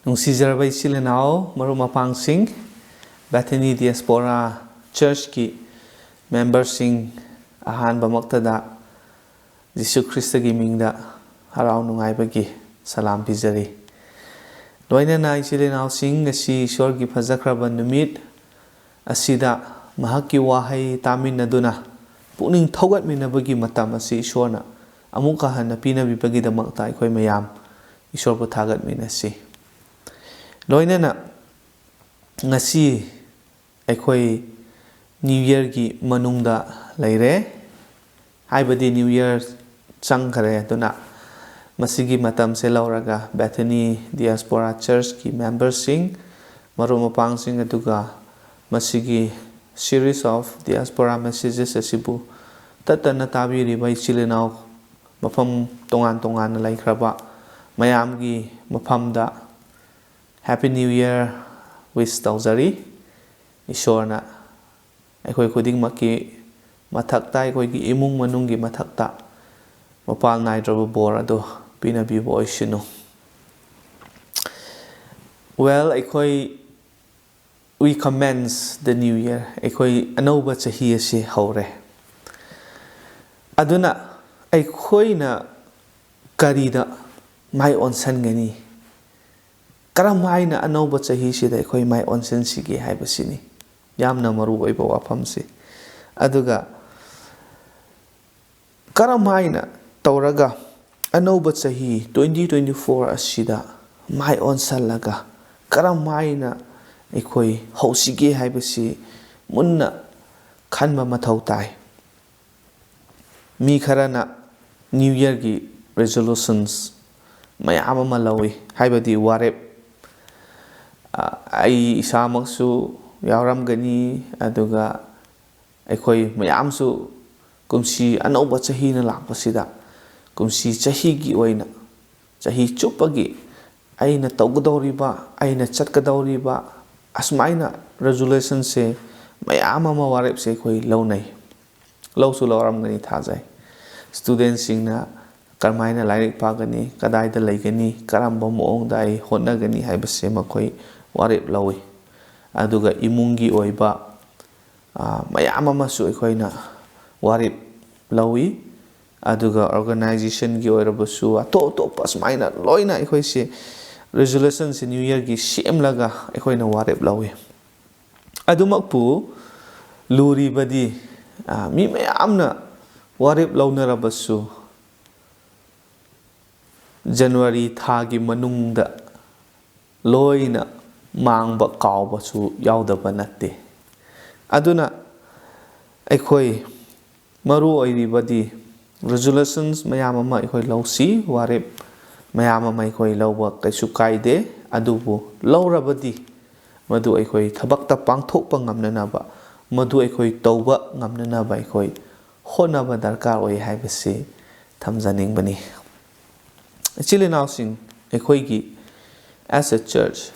Nungsizarba isilinao marumapang-sing Bethany Diaspora Church ki member-sing ahanbamaktada Jisu Krista gi mingda harau nungaibagi salam pizari. Loinana isilinao-sing ngasi Ishwar gi phajakraba numit asida mahakki wahai taminaduna pukning thaugatminabagi matam asi Ishwarna amuka hanna pinabibagidamagta aikhoi mayam Ishwarbu thagatminasi. Loinana ngasi aikhoi New Year gi manungda leire haibadi New Year changkhare duna masigi matam se lauraga Bethany Diaspora Church ki members sing marumapang sing aduga masigi series of diaspora messages asibu tatana tabiriba ichilinao mafam tongan laikhraba mayamgi mafamda Happy New Year wish tauzari Ishwarna aikhoi khudingmakki mathakta aikhoi imung manunggi mathakta mapal naidraba bor ado pinabibo oishinu. Well, we commence the new year. Aikhoi anauba chahi ase haure. Aduna aikhoina karida mai onsangani. Karam haina anauba chahi sida aikhoi mai onsen sige haibasini. Yamna maru oiba wafamsi. Aduga karam haina tauraga anauba chahi 2024 asida mai onsallaga karam haina aikhoi hausige haibasi munna khanba mathau tai. Mi kharana New Year gi resolutions mayam ama lawi haibadi warep ai isamaksu yauramgani aduga aikhoi mayamsu kumsi anauba chahi na lakpasida kumsi chahi gi oina chahi chupagi aina tawgadawriba aina chatgadawriba asmaina resolution se mayam ama warep se aikhoi launai lausu lauramgani thajai students singna karmaina lairik pagani kadaida laigani karamba moongda ai hotnagani haibase makhoi warep lawi aduga imungi oiba mayam amasu aikhoina warep lawi aduga organization gi oirabasu atop asmaina loina aikhoi se resolution se New Year gi semlaga aikhoina warep lawi adumakpu luribadi mi mayamna warep launarabasu January thagi manungda loina mangba kawbasu yaudaba natte aduna aikhoi maru oiribadi resolutions mayam ama aikhoi lausi warep mayam ama aikhoi lauba kaisu kaide adubu laurabadi madu aikhoi thabakta pangthokpa ngamnanaba madu aikhoi tauba ngamnanaba aikhoi honaba darkar oi haibase thamjaningbani. Chilinao sing aikhoi gi as a church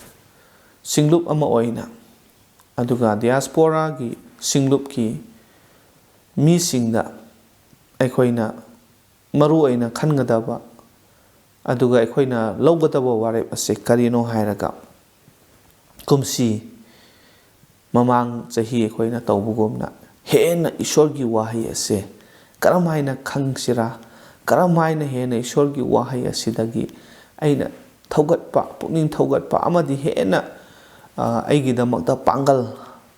singlup ama oina aduga diaspora gi singlup ki mi singda aikhoina maru aina khangadaba aduga aikhoina lawgadaba warep ase karino hairaga kumsi mamang chahi aikhoina tawbugomna hena Ishwar gi wahai ase karam haina khangsira karam haina hena Ishwar gi wahai asidagi aina thaugatpa pukning thaugatpa amadi hena aigidamakta pangal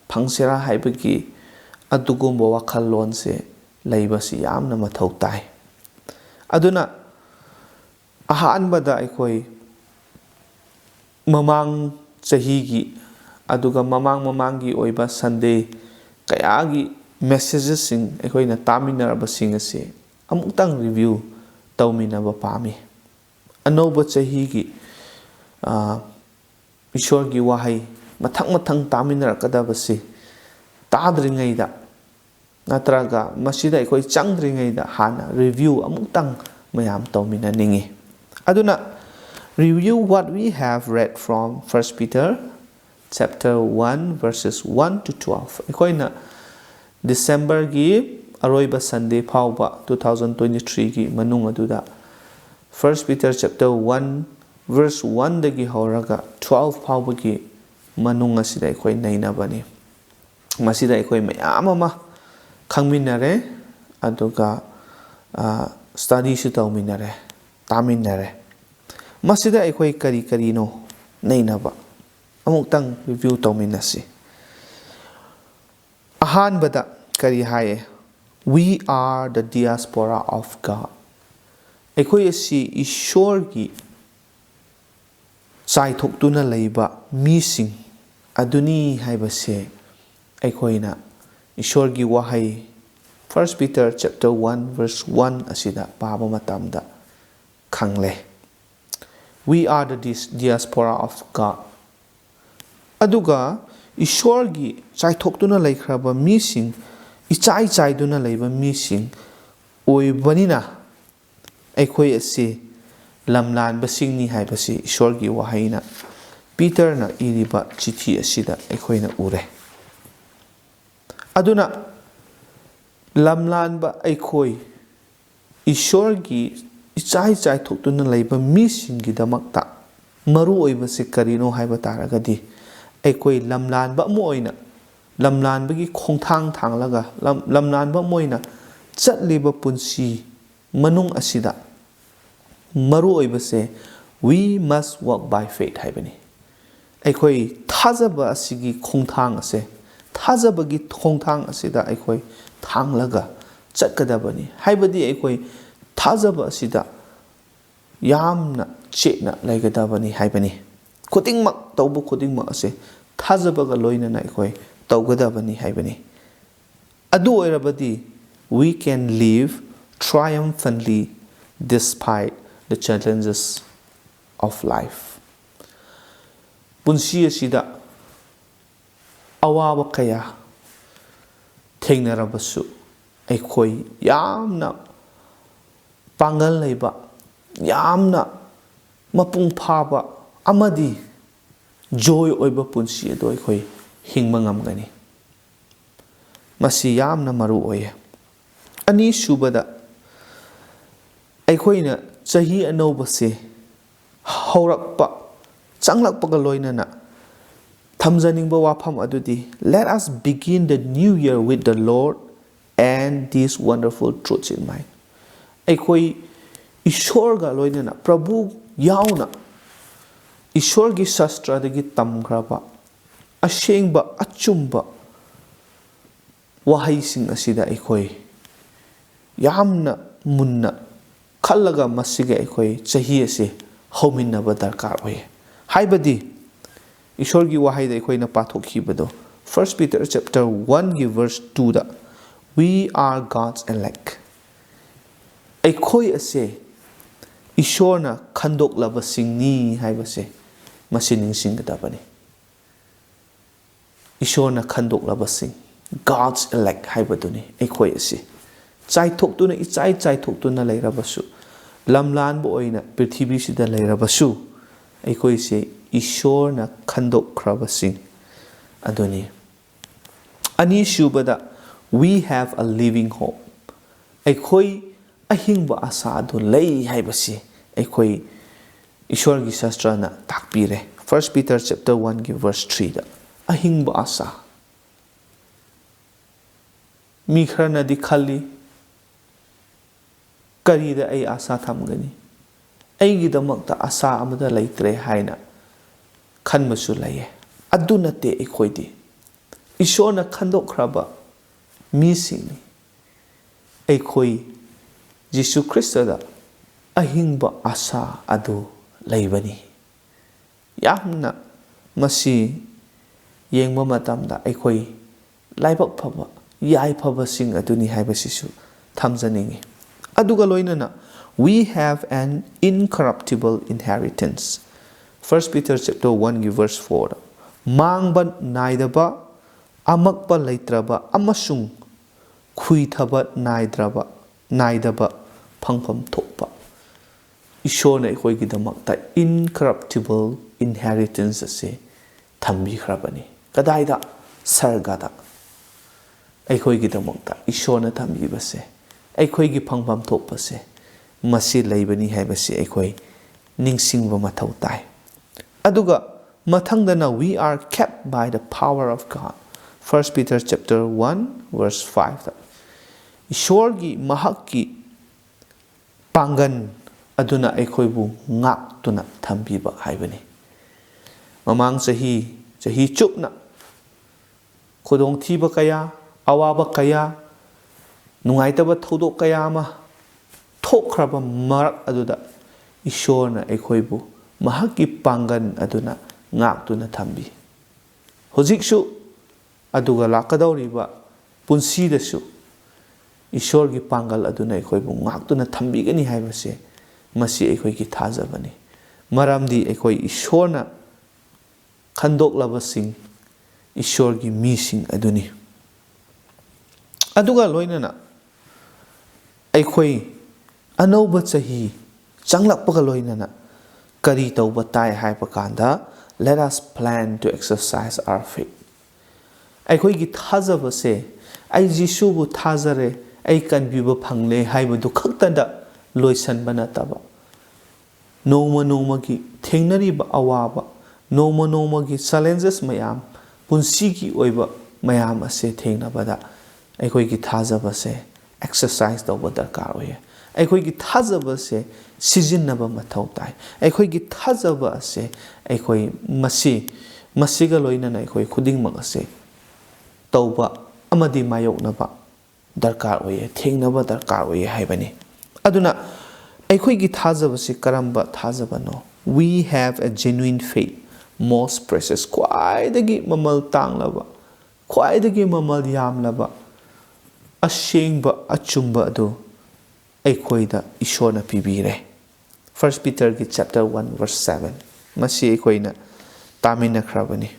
phangsira haibagi adugumba wakhallon se laibasi yamna mathau tai aduna ahanbada aikhoi mamang chahi gi aduga mamanggi oiba Sunday kayagi messages sing aikhoina taminaraba sing ase amuktang review tawminaba pami anauba chahi gi Ishwar gi wahai mathang taminarakadabasi tadringaida natraga masida aikoi changdringaida hana review amuktang mayam tawmina ningi aduna review what we have read from 1 Peter chapter 1 verses 1 to 12 aikoina December gi aroiba Sunday phauba 2023 gi manung aduda 1 Peter chapter 1 verse 1 dagi horaga 12 phawbagi manung asida akhoi nainabani masida akhoi mayam ama khangminare aduga study su tawminare taminare masida akhoi kari kari no nainaba amuktang review tawminasi ahan bada kari haye we are the diaspora of God akhoi asi ishor gi sai thoktuna leiba mising aduni haibase aikoina ishor gi wahai 1 Peter chapter 1 verse 1 asida paba matamda khangle we are the diaspora of God aduga ishor gi sai thoktuna leikraba mising ichai chaiduna leiba mising oibanina aikoi asi lamlan basingni haibasi ishor gi wahaina Peter na iriba chithi asida aikoina ure aduna lamlan ba aikoi ishor gi ichai chai thoktuna leiba mising gi damakta maru oibase karino haiba taragadi aikoi lamlan ba moina lamlan bagi khongthang thanglaga lamlan ba moina chatliba punsi manung asida maru oibase we must walk by faith haibani akhoi thajaba asigi khongthang ase thajabagi khongthang asida akhoi thanglaga chakadabani haibadi akhoi thajaba asida yamna chena laigadabani haibani khutingmak tawbu khutingmak ase thajabaga loinana akhoi tawgadabani haibani adu oirabadi we can live triumphantly despite the challenges of life punsi asida awaba kaya thengnarabasu aikhoi yamna pangal leiba yamna mapung phaba amadi joy oiba punsi ado aikhoi hingma ngamgani masi yamna maru oye ani subada aikoina chahi anobase haurakpa changlakpaga loinana thamjaningba wafam adudi let us begin the new year with the Lord and these wonderful truths in mind aikoi ishor ga loinana prabhu yauna ishor gi shastra dagi tamgraba ashengba achumba wahai sing asida aikoi yamna munna khallaga masiga aikoi chahi ase hominaba darkar oye haibadi ishor gi wahai da aikoi na pathokhi bado 1 Peter chapter 1 gi verse 2 da we are God's elect aikoi ase ishor na khandok laba singni haibase masining singgadabani ishor na khandok laba sing God's elect haibaduni aikoi ase chai thoktuna ichai chai thoktuna leirabasu lamlan bo oina prithibhi sida leirabasu aikoi se ishor na khandok khrabasing adoni ani shubada we have a living hope aikoi ahingba asa adu lei haibasi aikoi ishor gi shastra na takpire 1 Peter chapter 1 gi verse 3 da ahingba asa mi kharna di khali karida ai asa thamgani aigi damakta asa amada leitre haina khanmasu laye adu nate ekoidi ishona khandokhraba mi singni ekoi Jesu Christa da ahingba asa adu leibani yamna masi yengba matamda ekoi laibak phaba yai phaba sing aduni haibasisu thamjaningi aduga loinana we have an incorruptible inheritance 1 Peter chapter 1 verse 4 mangba naidaba amakpa leitraba amasung khuithaba naidaba phangpham thokpa ishona ekoi gi damakta incorruptible inheritance ase thambi khrabani kadaida sargada ekoi gi damakta ishona thambi base aikoi gi phangpham thokpase masi laibani haibasi aikhoi ningsingba mathau tai. Aduga mathangdana we are kept by the power of God. 1 Peter chapter 1 verse 5 Ishorgi mahakki pangan aduna aikhoibu ngaktuna thambiba haibani. Mamang chahi chupna khudong thiba kaya awaba kaya nungaitaba thodok kaya ama thokhraba marak aduda Ishorna aikhoibu mahakki pangan aduna ngaktuna thambi. Hojikshu aduga lakadauriba punsidasu Ishorgi pangal aduna aikhoibu ngaktuna thambigani haibase masi aikhoigi thajabani. Maramdi aikoi Ishorna khandoklabasing Ishorgi mising aduni. Aduga loinana aikoi anauba chahi changlakpaga loinana kari tauba tai haiba kanda let us plan to exercise our faith. Aikhoigi thajabase ai Jisubu thajare ai kanbiba phangle haibadu khaktanda loisanba nataba. Noma nomagi thengnariba awaba noma nomagi challenges mayam punsigi oiba mayam ase thengnabada aikhoigi thajabase exercise tauba darkar oye. Aikhoigi thajabase sijinnaba mathau tai. Aikhoigi thajaba ase aikhoi masiga loinana aikhoi khudingmak ase tauba amadi mayoknaba darkar oye thengnaba darkar oye haibani. Aduna aikhoigi thajabase karamba thajabano. We have a genuine faith, most precious, khwaidagi mamal tanglaba, khwaidagi mamal yamlaba, ashengba achumba adu aikhoida Ishorna pibire. 1 Peter chapter 1 verse 7. Masi aikhoina tamina khrabani.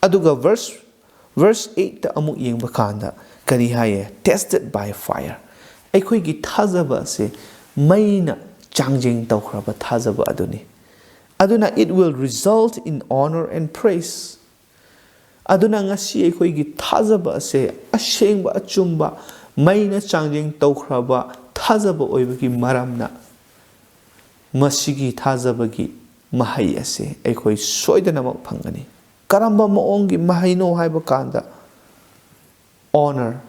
Aduga verse 8 ta amuk yengba kanda kari haye tested by fire. Aikhoigi thajaba se maina changjing tawkhraba thajaba aduni. Aduna it will result in honor and praise. Aduna ngasi aikhoigi thajaba se ashengba achumba maina changjing tawkhraba thajaba oibagi maramna masigi thajabagi mahai ase aikhoi soidanamak phangani. Karamba maongi mahaino haiba kanda honor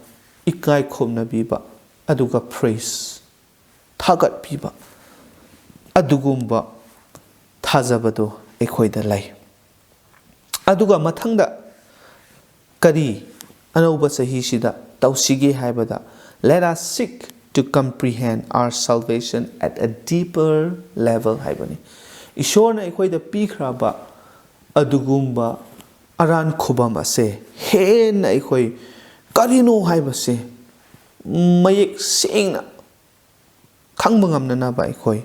ikai khomna biba aduga praise thagat biba adugumba thajabado aikhoida lai. Aduga mathangda kari anauba chahi sida tausige haibada let us seek to comprehend our salvation at a deeper level haibani. Ishorna aikhoida pikhraba adugumba aran khubam ase hen aikhoi karino haibase mayek sengna khangba ngamnana ba aikoi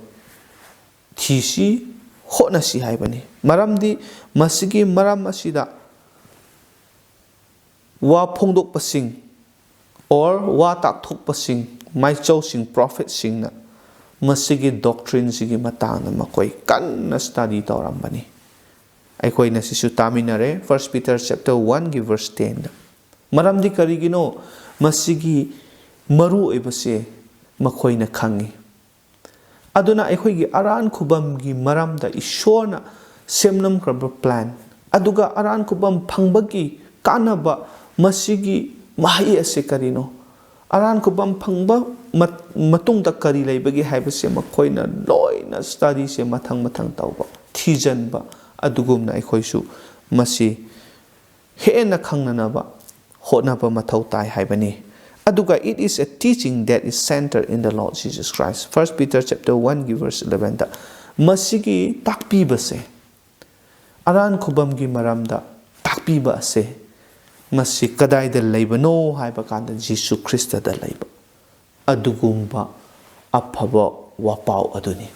thisi hotnasi haibani. Maramdi masigi maram asida wa phongdok pasing or wa takthok pasing mai chau sing prophet singna masigi doctrine sigi matangna makoi kanna study tawrambani. Aikoi na sisu taminare 1 Peter chapter 1 gi verse 10. Maramdi karigino masigi maru ebase makhoina khangi. Aduna aikhoigi aran khubam gi maramda Ishorna semnam kraba plan. Aduga aran khubam phangbagi kanaba masigi mahai ase karino. Aran khubam phangba matungda kari leibagi haibase makhoina loina study se mathang tawba thijanba adugumna aikhoisu masi hena khangnanaba hotnaba mathau tai haibani. Aduga it is a teaching that is centered in the Lord Jesus Christ. 1 Peter chapter 1 verse 11 da masigi takpi base aran khubam gi maramda takpi ba ase masi kadai da leibano haiba kanda Jesus Christ da leiba adugumba aphaba wapau aduni.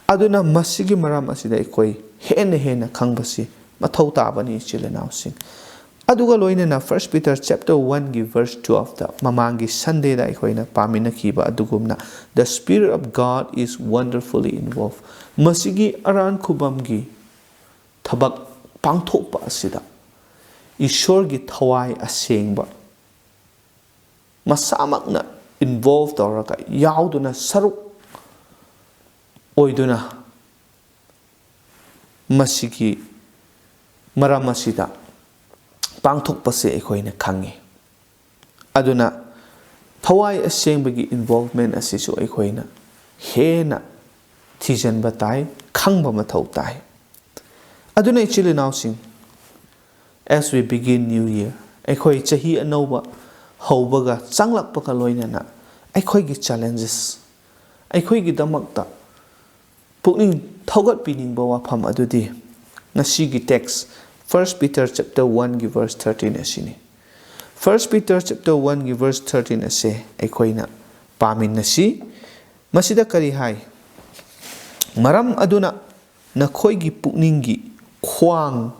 Aduna masigi maram asida ikoi hena khangbasi mathau tabani chilenau sing. Aduga loinana 1 Peter chapter 1 gi verse 12 da mamangi Sunday da ikhoina pamina kiba adugumna the Spirit of God is wonderfully involved. Masigi aran khubam gi thabak pangthokpa asida Ishor gi thawai asengba masamakna involved tawraka yauduna saruk ꯑꯣꯏꯗꯨꯅ ꯃꯁꯤꯒꯤ ꯃꯔꯝ ꯑꯁꯤꯗ ꯄꯥꯡꯊꯣꯛꯄꯁꯦ ꯑꯩꯈꯣꯏꯅ ꯈꯪꯉꯤ ꯑꯗꯨꯅ ꯊꯋꯥꯏ ꯑꯁꯦꯡꯕꯒꯤ ꯏꯟꯚꯣꯜꯚꯃꯦꯟ ꯑꯁꯤꯁꯨ ꯑꯩꯈꯣꯏꯅ ꯍꯦꯟꯅ ꯊꯤꯖꯤꯟꯕ ꯇꯥꯏ ꯈꯪꯕ ꯃꯊꯧ ꯇꯥꯏ ꯑꯗꯨꯅ ꯏꯆꯤꯜ ꯏꯅꯥꯎꯁꯤꯡ as we begin new year ꯑꯩꯈꯣꯏ ꯆꯍꯤ ꯑꯅꯧꯕ ꯍꯧꯕꯒ ꯆꯪꯂꯛꯄꯒ ꯂꯣꯏꯅꯅ ꯑꯩꯈꯣꯏꯒꯤ ꯆꯦꯂꯦꯟꯖꯦꯁ ꯑꯩꯈꯣꯏꯒꯤꯗꯃꯛꯇ ꯄꯨꯛꯅꯤꯡ ꯊꯧꯒꯠꯄꯤꯅꯤꯡꯕ ꯋꯥꯐꯝ ꯑꯗꯨꯗꯤ ꯉꯁꯤꯒꯤ ꯇꯦꯛꯁ 1 Peter chapter 1 verse 13 ꯑꯁꯤꯅꯤ 1 Peter chapter 1 verse 13 ꯑꯁꯦ ꯑꯩꯈꯣꯏꯅ ꯄꯥꯃꯤꯟꯅꯁꯤ ꯃꯁꯤꯗ ꯀꯔꯤ ꯍꯥꯏ ꯃꯔꯝ ꯑꯗꯨꯅ ꯅꯈꯣꯏꯒꯤ ꯄꯨꯛꯅꯤꯡꯒꯤ ꯈ꯭ꯋꯥꯡ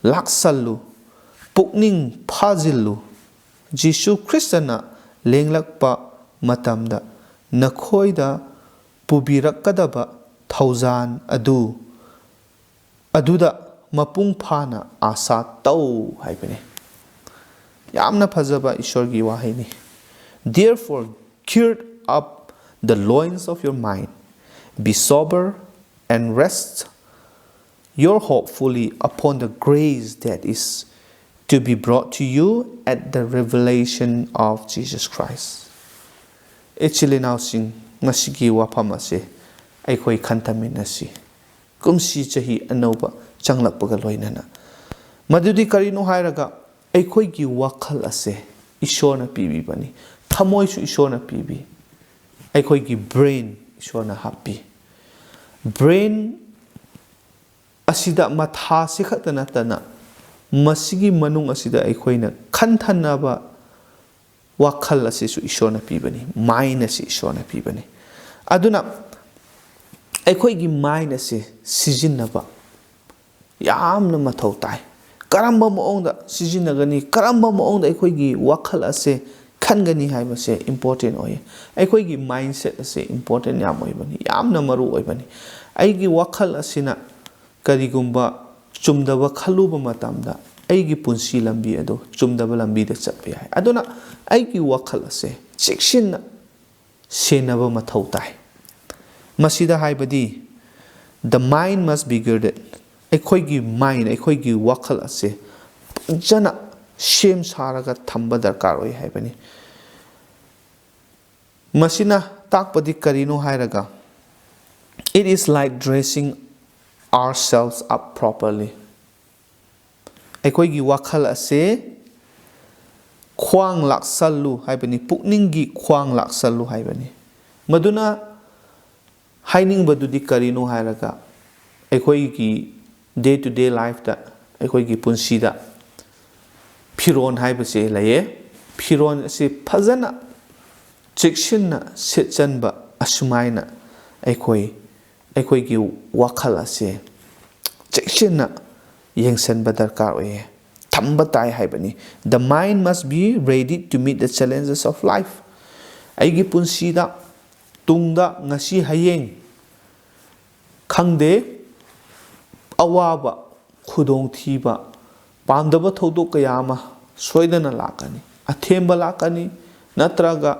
ꯂꯥꯛꯁꯜꯂꯨ ꯄꯨꯛꯅꯤꯡ ꯐꯥꯖꯤꯜꯂꯨ ꯖꯤꯁꯨ ꯈ꯭ꯔꯤꯁꯇꯅ ꯂꯦꯡꯂꯛꯄ ꯃꯇꯝꯗ ꯅꯈꯣꯏꯗ ꯄꯨꯕꯤꯔꯛꯀꯗꯕ ꯊꯧꯖꯥꯟ ꯑꯗꯨꯗ ꯃꯄꯨꯡ ꯐꯥꯅ ꯑꯥꯁꯥ ꯇꯧ ꯍꯥꯏꯕꯅꯤ ꯌꯥꯝꯅ ꯐꯖꯕ ꯏꯁꯣꯔꯒꯤ ꯋꯥꯍꯩꯅꯤ Therefore gird up the loins of your mind be sober and rest your hope fully upon the grace that is to be brought to you at the revelation of Jesus Christ. Ichil inausing masigi wafam ase aikhoi khantaminasi kumsi chahi anauba changlakpaga loinana madudi karino hairaga aikhoi gi wakhal ase ishorna pibibani thamoi su ishorna pibi aikhoi gi brain ishorna happi brain asida matha sikhatana tana masigi manung asida aikhoina khanthanaba wakhal asisu ishorna pibani mind asi ishorna pibani aduna aikhoigi mind ase sijinnaba yamna mathau tai karamba maongda sijinagani karamba maongda aikhoigi wakhal ase khangani haibase important oye aikhoigi mindset ase important yam oibani yamna maru oibani aigi wakhal asina karigumba chumdaba khaluba matamda aigi punsi lambi ado chumdaba lambi da chappa yai aduna aigi wakhal ase chikshinna senaba mathau tai masida haibadi the mind must be girded aikhoigi mind aikhoigi wakhal ase jana shem saraga thamba darkar oi haibani masina takpadi karino hairaga it is like dressing ourselves up properly aikhoigi wakhal ase khwang laksallu haibani pukninggi khwang laksallu haibani maduna haining badudi karino hairaga aikhoigi day to day life da aikhoigi punsi da phiron haibase laye phiron ase phajana chikshinna setchanba asumaina aikhoigi wakhal ase chikshinna yengsanba darkar oye thamba tai haibani the mind must be ready to meet the challenges of life aigi punsi da tungda ngasi hayeng khangde awaba khudong thiba pamdaba thodok kayama soidana lakani athemba lakani natraga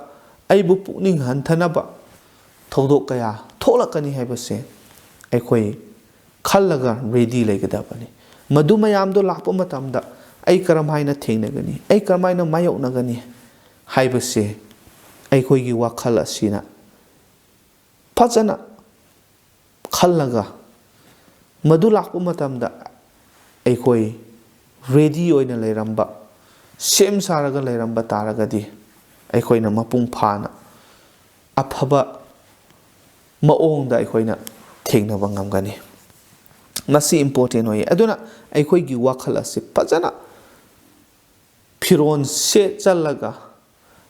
aibu pukning hanthanaba thodok kaya tholakani haibase aikhoi khallaga ready legadabani madu mayamdo lakpa matamda ai karamhaina thengnagani ai karamhaina mayoknagani haibase aikhoigi wakhal asina phajana khallaga madu lakpa matamda aikoi ready oina leiramba sem saraga leiramba taragadi aikhoina mapung phana aphaba maongda aikhoina thengnaba ngamgani masi important oye aduna aikhoigi wakhal ase phajana phiron se chalaga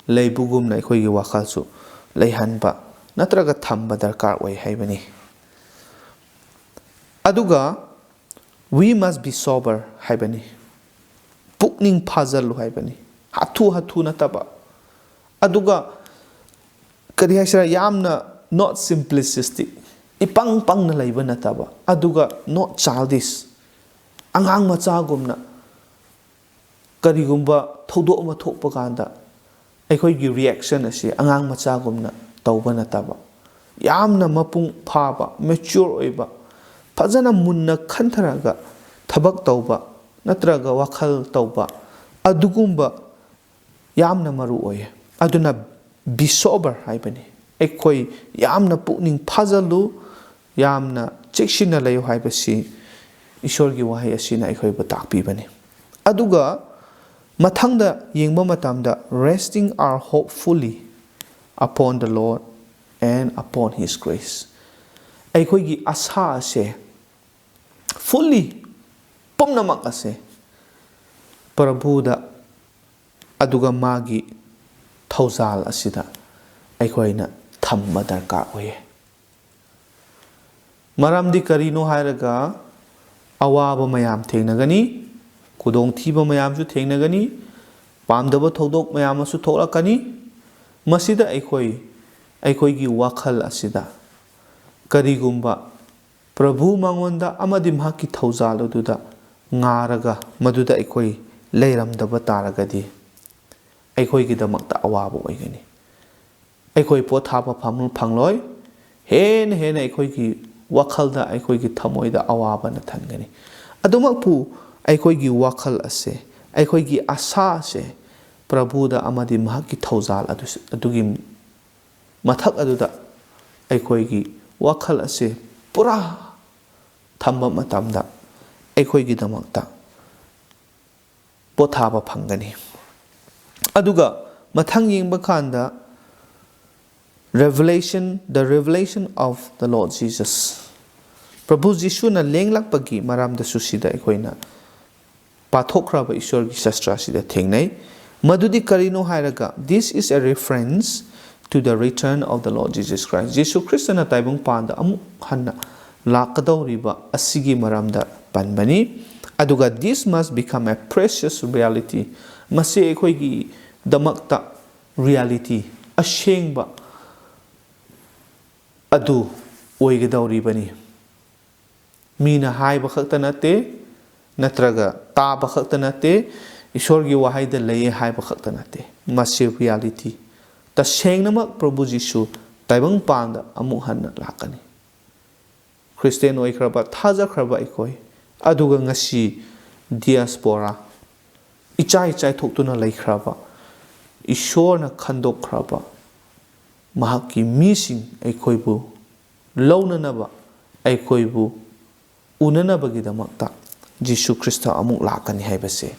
leibugumna aikhoigi wakhal su leihanba natraga thamba darkar oy haibani aduga we must be sober haibani pukning phajalu haibani hathu nataba aduga kari haisara yamna not simplistic ipang na leiba nataba aduga not childish angang machagumna karigumba thodok ama thokpa kanda aikhoigi reaction ase angang machagumna tauba nataba yamna mapung phaba mature oiba fajana munna khantaraga thabak tauba natraga wakhal tauba adugumba yamna maru oye aduna be sober haibani ekoi yamna pukning phajalu yamna chekshina layo haibasi ishorgi wahai asina ekoi ba takpibani aduga mathangda yengba matamda resting our hope fully upon the Lord and upon His grace ekoi asa ase fully pumnamak ase Prabhuda aduga magi thauzal asida aikoina thamma darkar oye maramdi karino hairaga awaba mayam thengnagani kudong thiba mayam su thengnagani pamdaba thodok mayam su tholakani masida aikoigi wakhal asida karigumba Prabhu mangonda amadi mahaki thauzal aduda ngaraga maduda aikoi leiramdaba taragadi aikoi damakta awaba oigani aikoi pothaba phangloi hen aikoi gi wakhalda aikoi gi thamoida awaba na thangani adumakpu aikoi gi wakhal ase aikoi gi asa ase Prabhuda amadi mahaki thauzal adugi mathak aduda aikoi gi wakhal ase pura thamba matamda aikoi gi damakta pothaba phangani aduga mathang yengba khanda the revelation of the Lord Jesus Prabhu Jishu na lenglakpagi maramda susida aikoina pathokraba ishor gi shastra sida thengnai madudi karino hairaga this is a reference to the return of the Lord Jesus Christ Jesu Christ na taibung panda amu hanna lakadawriba asigi maramda panbani aduga this must become a precious reality masi aikoigi damakta reality ashengba adu oigedawribani mina haiba khakta nate natraga taba khakta nate ishorgi wahaida leye haiba khakta nate masi reality tasengnamak Prabhu Jishu taibang panda amu hanna lakani Christian oikraba thajakraba ikoi aduga ngasi diaspora ichai thoktuna laikhraba ishorna khandokhraba mahaki mising aikoibu launanaba aikoibu unanabagi damakta Jesu Christa amuk lakani haibase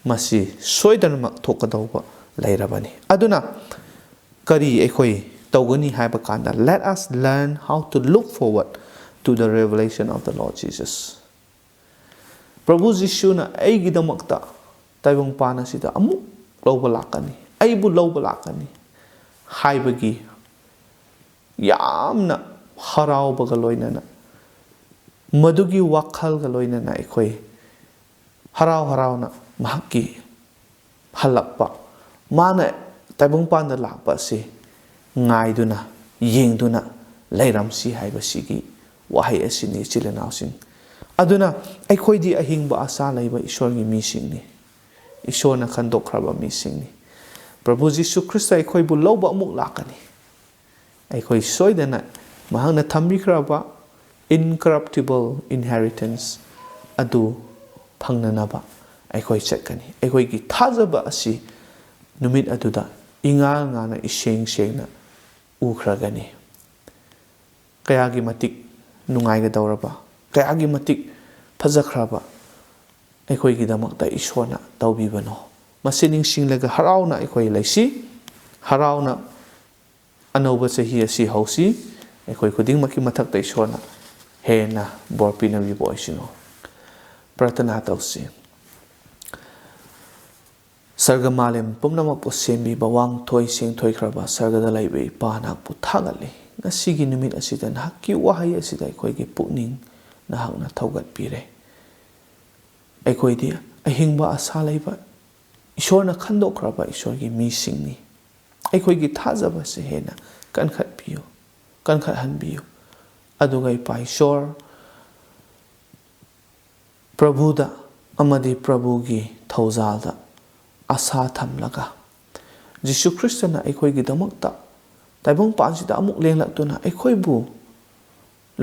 masi soidanmak thokadawba lairabani aduna kari aikoi tawgani haiba kanda let us learn how to look forward to the revelation of the Lord Jesus Prabhu Jishu na aigi damakta taibang pana sida amuk lawba lakani aibu lawba lakani haibagi yamna haraubaga loinana madugi wakhalga loinana aikoi harauna mahaki halakpa mana taibang pana lakpa se ngaiduna yengduna leiramsi haibasigi wahai asini chilenausin aduna aikhoidi ahingba asa laiba ishorgi misingni ishorna khandokhraba misingni Prabhu Jesu Christ aikhoibu lawba amuk lakani aikhoi soidana mahangna thambikraba incorruptible inheritance adu phangnanaba aikhoi chakani aikhoigi thajaba asi numit aduda ingal ngana iseng ukhragani kayagi matik nungaiga dawraba kayagi matik phajakhraba aikhoigi damakta ishona tawbibano masining singlaga harauna aikoi laisi harauna anoba chahi asi hausi aikoi khuding maki mathakta ishona hena borpina wi boisino pratana tausi sarga malem pumnama posembi bawang thoi seng thoi khraba sarga da laibe pana pu thagali ngasigi numit asida nahki wahai asida aikoi gi pukning nahakna thaugat pire aikoi di ahingba asa laiba ishorna khandokhraba ishorgi mi singni aikoi gi thajaba se hena kankhat piyo kankhat hanbiyo adugai pai shor Prabhuda amadi Prabhugi thauzalda asa thamlaga Jesu Christana aikoi gi damakta ꯇꯥꯏꯕꯪ ꯄꯥꯟꯁꯤꯗ ꯑꯃꯨꯛ ꯂꯦꯡꯂꯛꯇꯨꯅ ꯑꯩꯈꯣꯏꯕꯨ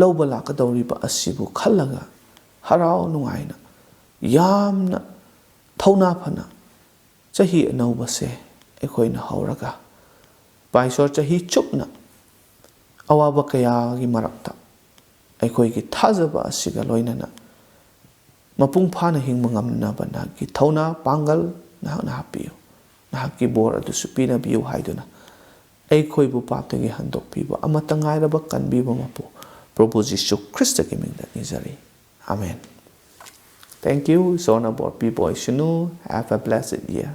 ꯂꯧꯕ ꯂꯥꯛꯀꯗꯧꯔꯤꯕ ꯑꯁꯤꯕꯨ ꯈꯜꯂꯒ ꯍꯔꯥꯎ ꯅꯨꯡꯉꯥꯏꯅ ꯌꯥꯝꯅ ꯊꯧꯅꯥ ꯐꯅ ꯆꯍꯤ ꯑꯅꯧꯕꯁꯦ ꯑꯩꯈꯣꯏꯅ ꯍꯧꯔꯒ ꯏꯄꯥ-ꯏꯁꯣꯔ ꯆꯍꯤ ꯆꯨꯞꯅ ꯑꯋꯥꯕ ꯀꯌꯥꯒꯤ ꯃꯔꯛꯇ ꯑꯩꯈꯣꯏꯒꯤ ꯊꯥꯖꯕ ꯑꯁꯤꯒ ꯂꯣꯏꯅꯅ ꯃꯄꯨꯡ ꯐꯥꯅ ꯍꯤꯡꯕ ꯉꯝꯅꯕ ꯅꯍꯥꯛꯀꯤ ꯊꯧꯅꯥ ꯄꯥꯡꯒꯜ ꯅꯍꯥꯛꯅ ꯍꯥꯞꯄꯤꯌꯨ, ꯅꯍꯥꯛꯀꯤ ꯕꯣꯔ ꯑꯗꯨꯁꯨ ꯄꯤꯅꯕꯤꯌꯨ ꯍꯥꯏꯗꯨꯅ ꯑꯩꯈꯣꯏꯕꯨ ꯄꯥꯞꯇꯒꯤ ꯍꯟꯗꯣꯛꯄꯤꯕ ꯑꯃꯠꯇ ꯉꯥꯏꯔꯕ ꯀꯟꯕꯤꯕ ꯃꯄꯨ ꯄ꯭ꯔꯚꯨ ꯖꯤꯁꯨ ꯈ꯭ꯔꯤꯁꯇꯒꯤ ꯃꯤꯡꯗ ꯅꯤꯖꯔꯤ, ꯑꯃꯦꯟ. Thank you. ꯏꯁꯣꯔꯅ ꯕꯣꯔ ꯄꯤꯕ ꯑꯣꯏꯁꯅꯨ. Have a blessed year.